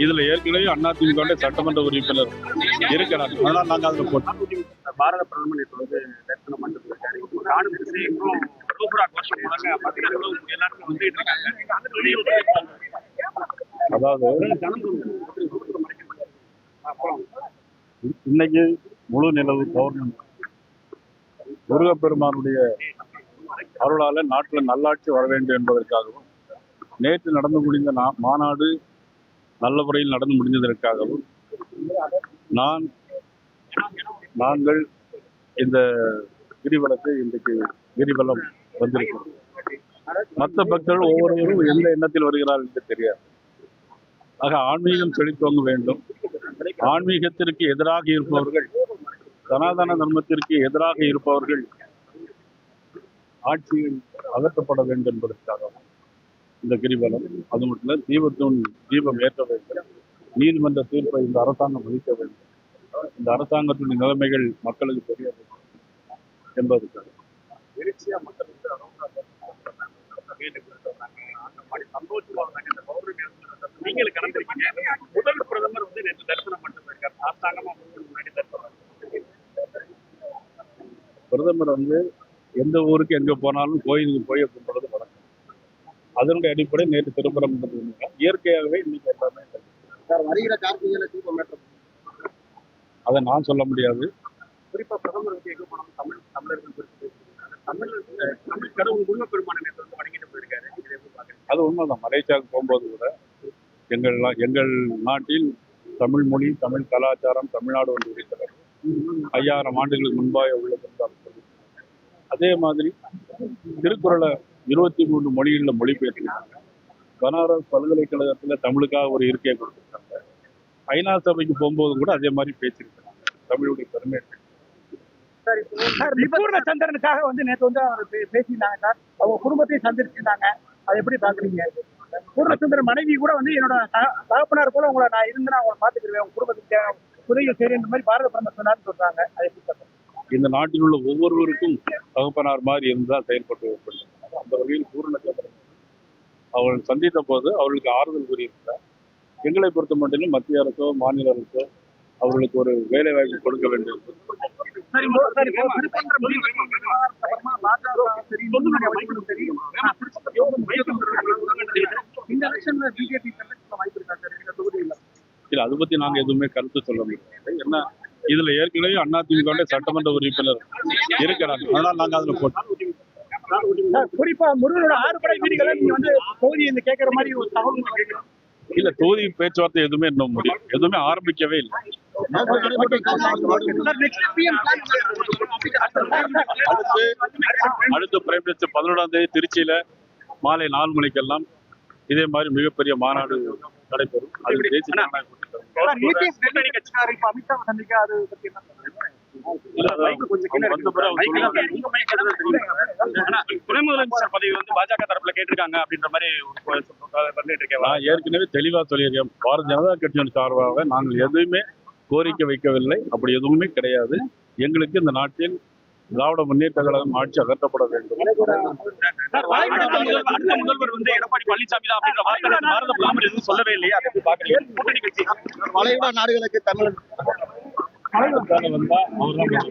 இதுல ஏற்கனவே அதிமுக சட்டமன்ற உறுப்பினர் இருக்கிறாங்க. அதனால நாங்க அதுல போட்டோம். பாரத பிரதமர் நேற்று வந்து தரிசனம் பண்ணிட்டு இருக்காரு. ராணுவ விஷயங்களும் ரோபரா கோஷம் முழங்க எல்லாருமே வந்துட்டு இருக்காங்க. அதாவது இன்னைக்கு முழு நிலவு பௌர்ணமி. முருகப்பெருமானுடைய அருளால நாட்டில் நல்லாட்சி வர வேண்டும் என்பதற்காகவும், நேற்று நடந்து முடிந்த மாநாடு நல்ல முறையில் நடந்து முடிந்ததற்காகவும் நாங்கள் இந்த கிரிவலத்தை இன்றைக்கு கிரிவலம் வந்திருக்கிறோம். மற்ற பக்தர்கள் ஒவ்வொருவரும் எந்த எண்ணத்தில் வருகிறார்கள் என்று தெரியாது. ஆக ஆன்மீகம் செழித்தோங்க வேண்டும். ஆன்மீகத்திற்கு எதிராக இருப்பவர்கள், சனாதன தர்மத்திற்கு எதிராக இருப்பவர்கள் ஆட்சியில் அகற்றப்பட வேண்டும் என்பதற்காக இந்த கிரிவலம். அது மட்டும் இல்ல, தீபம் ஏற்ற வேண்டும். நீதிமன்ற தீர்ப்பை இந்த அரசாங்கம் அளிக்க வேண்டும். இந்த அரசாங்கத்தின் நிலைமைகள் மக்களுக்கு தெரிய வேண்டும் என்பதற்காக மக்கள் நீங்கள் கலந்துருக்கீங்க. முதல் பிரதமர் வந்து நேற்று தரிசனம் பண்ணிட்டு இருக்காரு. அரசாங்கமா முன்னாடி பிரதமர் வந்து எந்த ஊருக்கு எங்க போனாலும் கோயிலுக்கு போய் கும்பிடுறது வழக்கம். அதனுடைய அடிப்படை நேற்று திருப்பரங்குன்றம். இயற்கையாகவே இன்னைக்கு எல்லாமே வருகிற கார்த்திகையில தீபம் ஏற்ற அதை நான் சொல்ல முடியாது. குறிப்பா பிரதமர் வந்து எங்க போனாலும் தமிழர்கள் குறித்து தமிழ் கடவுள் முருகப்பெருமான நேற்று வந்து வணங்கிட்டு போயிருக்காரு. அது உண்மைதான். மலேசியாவுக்கு போகும்போது கூட எங்கள் நாட்டில் தமிழ் மொழி, தமிழ் கலாச்சாரம், தமிழ்நாடு ஒன்று இருக்கிறது. 5000 ஆண்டுகளுக்கு முன்பாக உள்ளது. அதே மாதிரி திருக்குறளை 23 மொழிகளில் மொழிபெயர்த்திருக்காங்க. பனாரஸ் பல்கலைக்கழகத்தில் தமிழுக்காக ஒரு இருக்கையை கொடுத்திருக்காங்க. ஐநா சபைக்கு போகும்போது கூட அதே மாதிரி பேசியிருக்காங்க. தமிழுடைய பெருமை. சந்திரனுக்காக வந்து நேற்று வந்து அவர் பேசியிருந்தாங்க சார். அவங்க குடும்பத்தையும் சந்திச்சிருந்தாங்க. அதை எப்படி பாக்குறீங்க? பூர்ணச்சந்திரன் மனைவி கூட வந்து என்னோட தகப்பனார் போல உங்களை நான் இருந்து நான் உங்களை பாத்துக்கிறேன், உங்க குடும்பத்துக்கு உதவி செய்யற மாதிரி பாரத பிரதமர் சொன்னார்னு சொல்றாங்க. அதை எப்படி பாக்குறீங்க? இந்த நாட்டில் உள்ள ஒவ்வொருவருக்கும் தகப்பனார் மாதிரி இருந்தால் செயல்பட்டு வேண்டும். அந்த வகையில் பூர்ணச்சந்திரன் அவர்கள் சந்தித்த போது அவர்களுக்கு ஆறுதல் கூறியிருக்கிறார். எங்களை பொறுத்த மட்டும் மத்திய அரசோ மாநில அரசோ அவர்களுக்கு ஒரு வேலை வாய்ப்பு கொடுக்க வேண்டும். இல்ல, அதை பத்தி நாங்க எதுவுமே கருத்து சொல்ல முடியாது. என்ன, இதுல ஏற்கனவே அதிமுக சட்டமன்ற உறுப்பினர் இருக்கிறாங்க. அதனால நாங்க அதுல போட்டோம். குறிப்பா முருகனோட 6 படை வீடுகளை நீங்க வந்து தொகுதி கேட்கிற மாதிரி ஒரு தகவல் கேட்கிறோம். இல்ல, தொகுதி பேச்சுவார்த்தை எதுவுமே இன்னும் முடியும், எதுவுமே ஆரம்பிக்கவே இல்லை. அடுத்து பிரைம் மினிஸ்டர் 11ஆம் தேதி திருச்சியில மாலை 4 மணிக்கெல்லாம் இதே மாதிரி மிகப்பெரிய மாநாடு நடைபெறும். அது தேசிய துணை முதலமைச்சர் பதவி வந்து பாஜக தரப்புல கேட்டிருக்காங்க அப்படின்ற மாதிரி ஏற்கனவே தெளிவா சொல்லியிருக்கேன். பாரதிய ஜனதா கட்சியின் சார்பாக நாங்கள் எதுவுமே கோரிக்கை வைக்கவில்லை. அப்படி எதுவுமே கிடையாது. எங்களுக்கு இந்த நாட்டில் திராவிட முன்னேற்ற கழகம் ஆட்சி அகற்றப்பட வேண்டும். முதல்வர் வந்து எடப்பாடி பழனிசாமி தான் அப்படின்ற வார்த்தை பாரத பிரதமர் எதுவும் சொல்லவே இல்லையா? அதை பாக்குறீங்க? வளைகுடா நாடுகளுக்கு தமிழ் வந்தா அவர் தான்.